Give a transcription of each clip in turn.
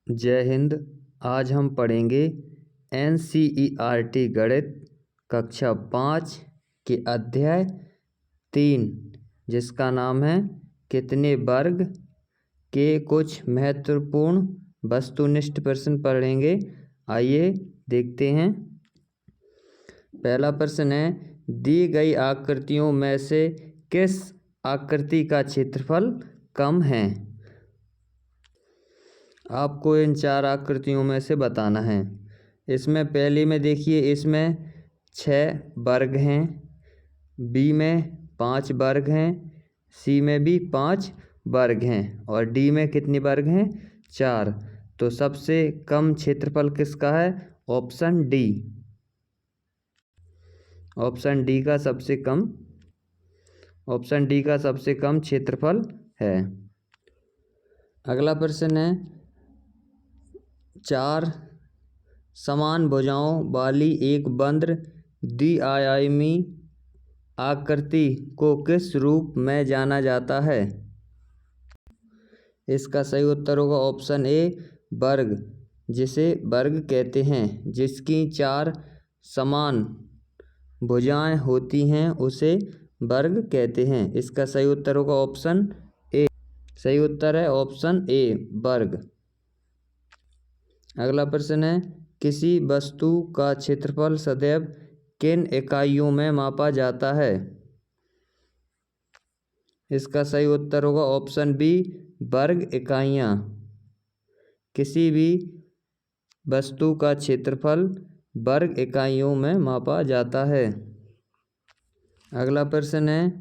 जय हिंद। आज हम पढ़ेंगे NCERT गणित कक्षा 5 के अध्याय 3 जिसका नाम है कितने वर्ग के कुछ महत्वपूर्ण वस्तुनिष्ठ प्रश्न पढ़ेंगे। आइए देखते हैं। पहला प्रश्न है, दी गई आकृतियों में से किस आकृति का क्षेत्रफल कम है। आपको इन चार आकृतियों में से बताना है। इसमें पहली में देखिए, इसमें 6 वर्ग हैं, बी में 5 वर्ग हैं, सी में भी 5 वर्ग हैं और डी में कितने वर्ग हैं? 4। तो सबसे कम क्षेत्रफल किसका है? Option D. ऑप्शन डी का सबसे कम क्षेत्रफल है। अगला प्रश्न है, 4 समान भुजाओं वाली एक बंद द्विआयामी आकृति को किस रूप में जाना जाता है? इसका सही उत्तर होगा ऑप्शन ए, वर्ग, जिसे वर्ग कहते हैं। जिसकी 4 समान भुजाएं होती हैं उसे वर्ग कहते हैं। इसका सही उत्तर होगा ऑप्शन ए। सही उत्तर है ऑप्शन ए, वर्ग। अगला प्रश्न है, किसी वस्तु का क्षेत्रफल सदैव किन इकाइयों में मापा जाता है? इसका सही उत्तर होगा ऑप्शन बी, वर्ग इकाइयाँ। किसी भी वस्तु का क्षेत्रफल वर्ग इकाइयों में मापा जाता है। अगला प्रश्न है,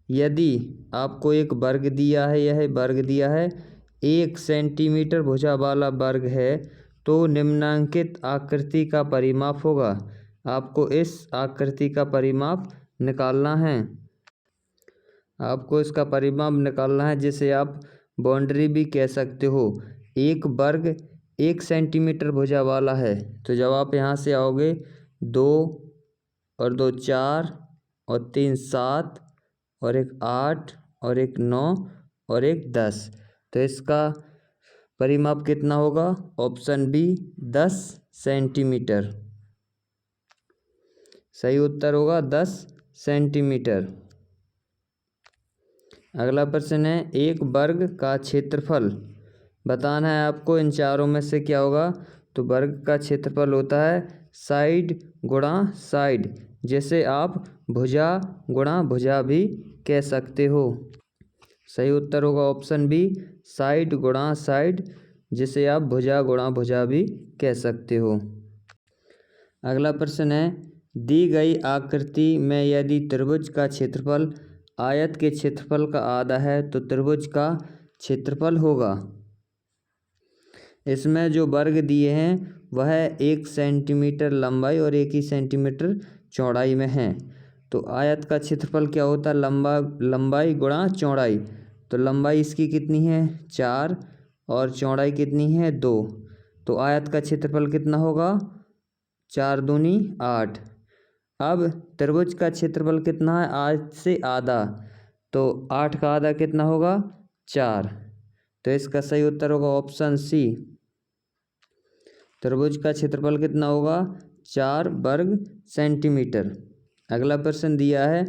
यदि आपको एक वर्ग दिया है, यह वर्ग दिया है 1 सेंटीमीटर भुजा वाला वर्ग है, तो निम्नांकित आकृति का परिमाप होगा। आपको इस आकृति का परिमाप निकालना है। आपको इसका परिमाप निकालना है, जिसे आप बाउंड्री भी कह सकते हो। एक वर्ग 1 सेंटीमीटर भुजा वाला है, तो जब आप यहाँ से आओगे 2 और 2 4 और 3 7 और 1 8 और 1 9 और 1 10, तो इसका परिमाप कितना होगा? Option B, 10 centimetre. सही उत्तर होगा 10 सेंटीमीटर। अगला प्रश्न है, एक वर्ग का क्षेत्रफल बताना है आपको। इन चारों में से क्या होगा? तो वर्ग का क्षेत्रफल होता है साइड गुणा साइड, जैसे आप भुजा गुणा भुजा भी कह सकते हो। सही उत्तर होगा ऑप्शन बी, साइड गुणा साइड, जिसे आप भुजा गुणा भुजा भी कह सकते हो। अगला प्रश्न है, दी गई आकृति में यदि त्रिभुज का क्षेत्रफल आयत के क्षेत्रफल का आधा है तो त्रिभुज का क्षेत्रफल होगा। इसमें जो वर्ग दिए हैं वह 1 सेंटीमीटर लंबाई और 1 ही सेंटीमीटर चौड़ाई में है। तो आयत का क्षेत्रफल क्या होता है? लंबाई गुणा चौड़ाई। तो लंबाई इसकी कितनी है? 4 और चौड़ाई कितनी है? 2। तो आयत का क्षेत्रफल कितना होगा? 4 दूनी 8। अब त्रिभुज का क्षेत्रफल कितना है? 8 से आधा, तो 8 का आधा कितना होगा? 4। तो इसका सही उत्तर होगा ऑप्शन सी। त्रिभुज का क्षेत्रफल कितना होगा? 4 वर्ग सेंटीमीटर। अगला प्रश्न दिया है।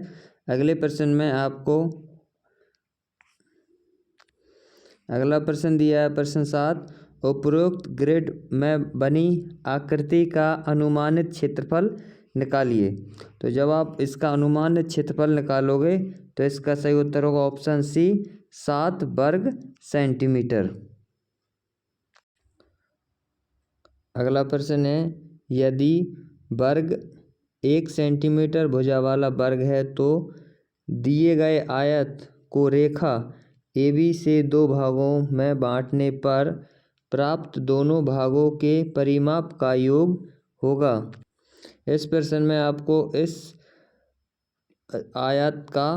अगले प्रश्न में आपको अगला प्रश्न दिया है प्रश्न 7, उपरोक्त ग्रिड में बनी आकृति का अनुमानित क्षेत्रफल निकालिए। तो जब आप इसका अनुमानित क्षेत्रफल निकालोगे तो इसका सही उत्तर होगा ऑप्शन सी, 7 वर्ग सेंटीमीटर। अगला प्रश्न है, यदि वर्ग 1 सेंटीमीटर भुजा वाला वर्ग है तो दिए गए आयत को रेखा AB से 2 भागों में बांटने पर प्राप्त दोनों भागों के परिमाप का योग होगा। इस प्रश्न में आपको इस आयत का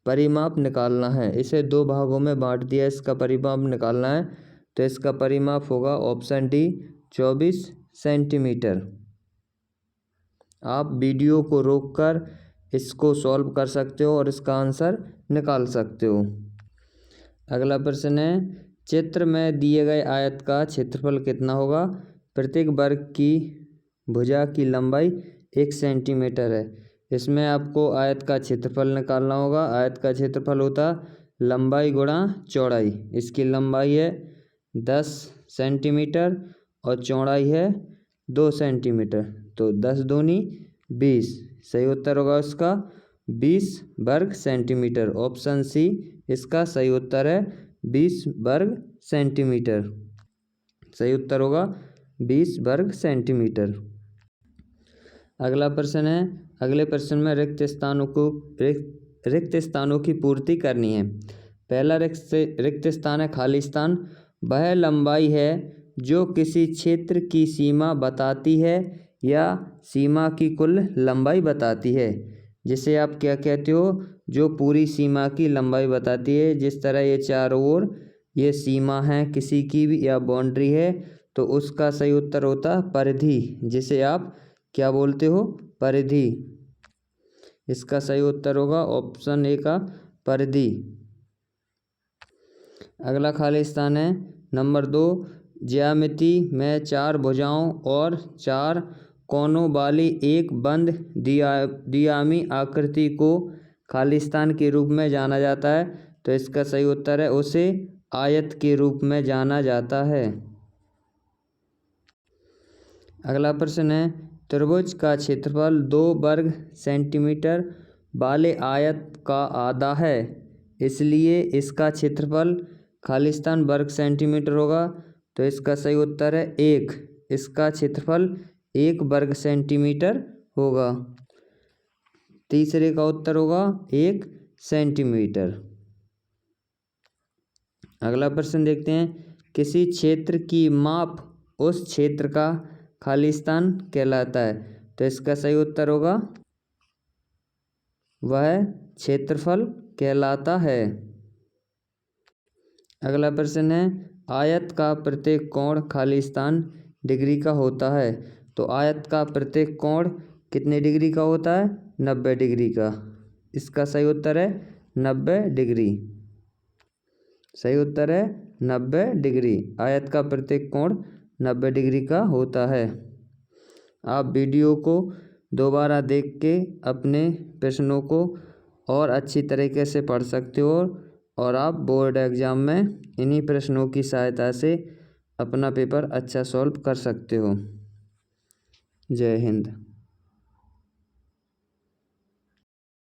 परिमाप निकालना है। इसे 2 भागों में बांट दिया, इसका परिमाप निकालना है। तो इसका परिमाप होगा ऑप्शन डी, 24 सेंटीमीटर। आप वीडियो को रोककर इसको सॉल्व कर सकते हो और इसका आंसर निकाल सकते हो। अगला प्रश्न है, चित्र में दिए गए आयत का क्षेत्रफल कितना होगा? प्रत्येक वर्ग की भुजा की लंबाई 1 सेंटीमीटर है। इसमें आपको आयत का क्षेत्रफल निकालना होगा। आयत का क्षेत्रफल होता लंबाई गुणा चौड़ाई। इसकी लंबाई है 10 सेंटीमीटर और चौड़ाई है 2 सेंटीमीटर, तो 10 दूनी 20। सही उत्तर होगा उसका 20 वर्ग सेंटीमीटर। ऑप्शन सी इसका सही उत्तर है 20 वर्ग सेंटीमीटर। सही उत्तर होगा 20 वर्ग सेंटीमीटर। अगला प्रश्न है, अगले प्रश्न में रिक्त स्थानों की पूर्ति करनी है। पहला रिक्त स्थान है खाली स्थान। वह लंबाई है जो किसी क्षेत्र की सीमा बताती है या सीमा की कुल लंबाई बताती है। जिसे आप क्या कहते हो? जो पूरी सीमा की लंबाई बताती है। जिस तरह ये चारों ओर ये सीमा है किसी की भी या बाउंड्री है, तो उसका सही उत्तर होता परिधि, जिसे आप क्या बोलते हो? परिधि। इसका सही उत्तर होगा ऑप्शन ए का परिधि। अगला खाली स्थान है नंबर 2। ज्यामिति में 4 भुजाओं और 4 कोनों वाली एक बंद द्विआयामी आकृति को खाली स्थान के रूप में जाना जाता है। तो इसका सही उत्तर है उसे आयत के रूप में जाना जाता है। अगला प्रश्न है, त्रिभुज का क्षेत्रफल 2 वर्ग सेंटीमीटर वाले आयत का आधा है, इसलिए इसका क्षेत्रफल खाली स्थान वर्ग सेंटीमीटर होगा। तो इसका सही उत्तर है 1। इसका क्षेत्रफल 1 वर्ग सेंटीमीटर होगा। तीसरे का उत्तर होगा 1 सेंटीमीटर। अगला प्रश्न देखते हैं, किसी क्षेत्र की माप उस क्षेत्र का खाली स्थान कहलाता है। तो इसका सही उत्तर होगा वह क्षेत्रफल कहलाता है। अगला प्रश्न है, आयत का प्रत्येक कोण खाली स्थान डिग्री का होता है। तो आयत का प्रत्येक कोण कितने डिग्री का होता है? 90 डिग्री का। इसका सही उत्तर है 90 डिग्री। सही उत्तर है 90 डिग्री। आयत का प्रत्येक कोण 90 डिग्री का होता है। आप वीडियो को दोबारा देख के अपने प्रश्नों को और अच्छी तरीके से पढ़ सकते हो और आप बोर्ड एग्ज़ाम में इन्हीं प्रश्नों की सहायता से अपना पेपर अच्छा सॉल्व कर सकते हो। जय हिंद।